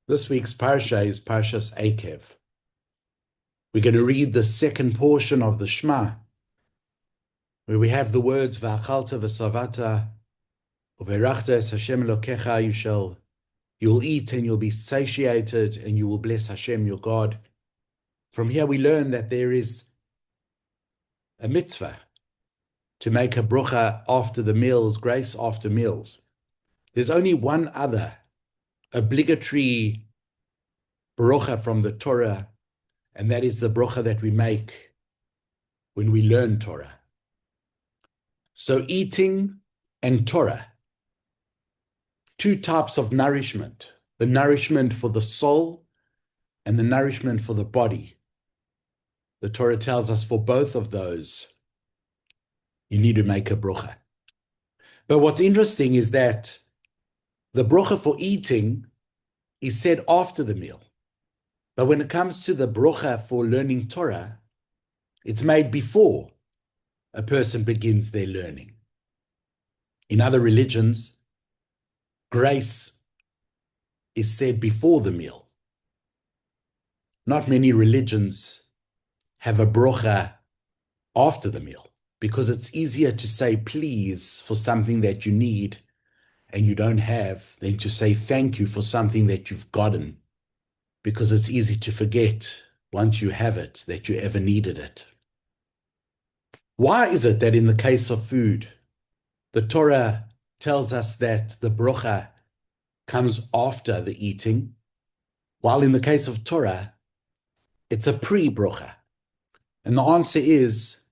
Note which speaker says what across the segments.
Speaker 1: This week's Parsha is Parshah of Eikev. We're going to read the second portion of the Shema, where we have the words V'achalta v'savata u'verachta es Hashem Elokecha. You will eat and you'll be satiated and you will bless Hashem your God. From here we learn that there is a mitzvah to make a bracha after the meals, grace after meals. There's only one other obligatory bracha from the Torah, and that is the bracha that we make when we learn Torah. So eating and Torah, two types of nourishment, the nourishment for the soul and the nourishment for the body. The Torah tells us for both of those, you need to make a bracha. But what's interesting is that the bracha for eating is said after the meal. But when it comes to the bracha for learning Torah, it's made before a person begins their learning. In other religions, grace is said before the meal. Not many religions have a bracha after the meal because it's easier to say please for something that you need and you don't have than to say thank you for something that you've gotten, because it's easy to forget once you have it that you ever needed it. Why is it that in the case of food, the Torah tells us that the bracha comes after the eating, while in the case of Torah, it's a pre-bracha? And the answer is,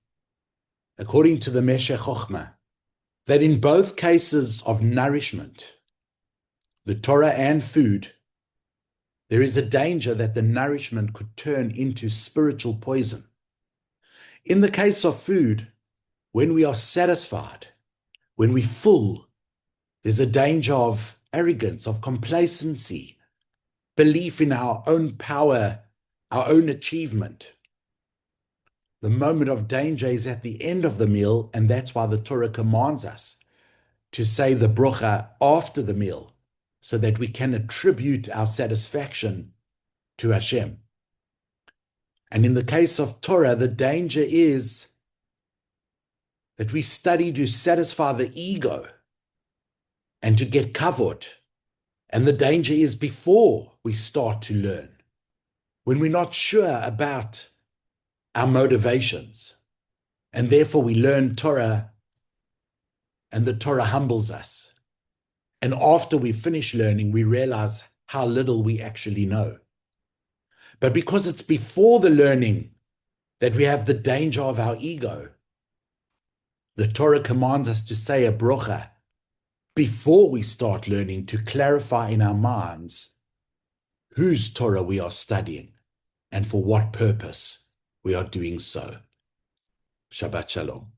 Speaker 1: according to the Meshech Chochmah, that in both cases of nourishment, the Torah and food, there is a danger that the nourishment could turn into spiritual poison. In the case of food, when we are satisfied, when we're full, there's a danger of arrogance, of complacency, belief in our own power, our own achievement. The moment of danger is at the end of the meal, and that's why the Torah commands us to say the bracha after the meal, so that we can attribute our satisfaction to Hashem. And in the case of Torah, the danger is that we study to satisfy the ego and to get kavod. And the danger is before we start to learn, when we're not sure about our motivations. And therefore we learn Torah, and the Torah humbles us. And after we finish learning, we realize how little we actually know. But because it's before the learning that we have the danger of our ego, the Torah commands us to say a bracha before we start learning, to clarify in our minds whose Torah we are studying and for what purpose we are doing so. Shabbat Shalom.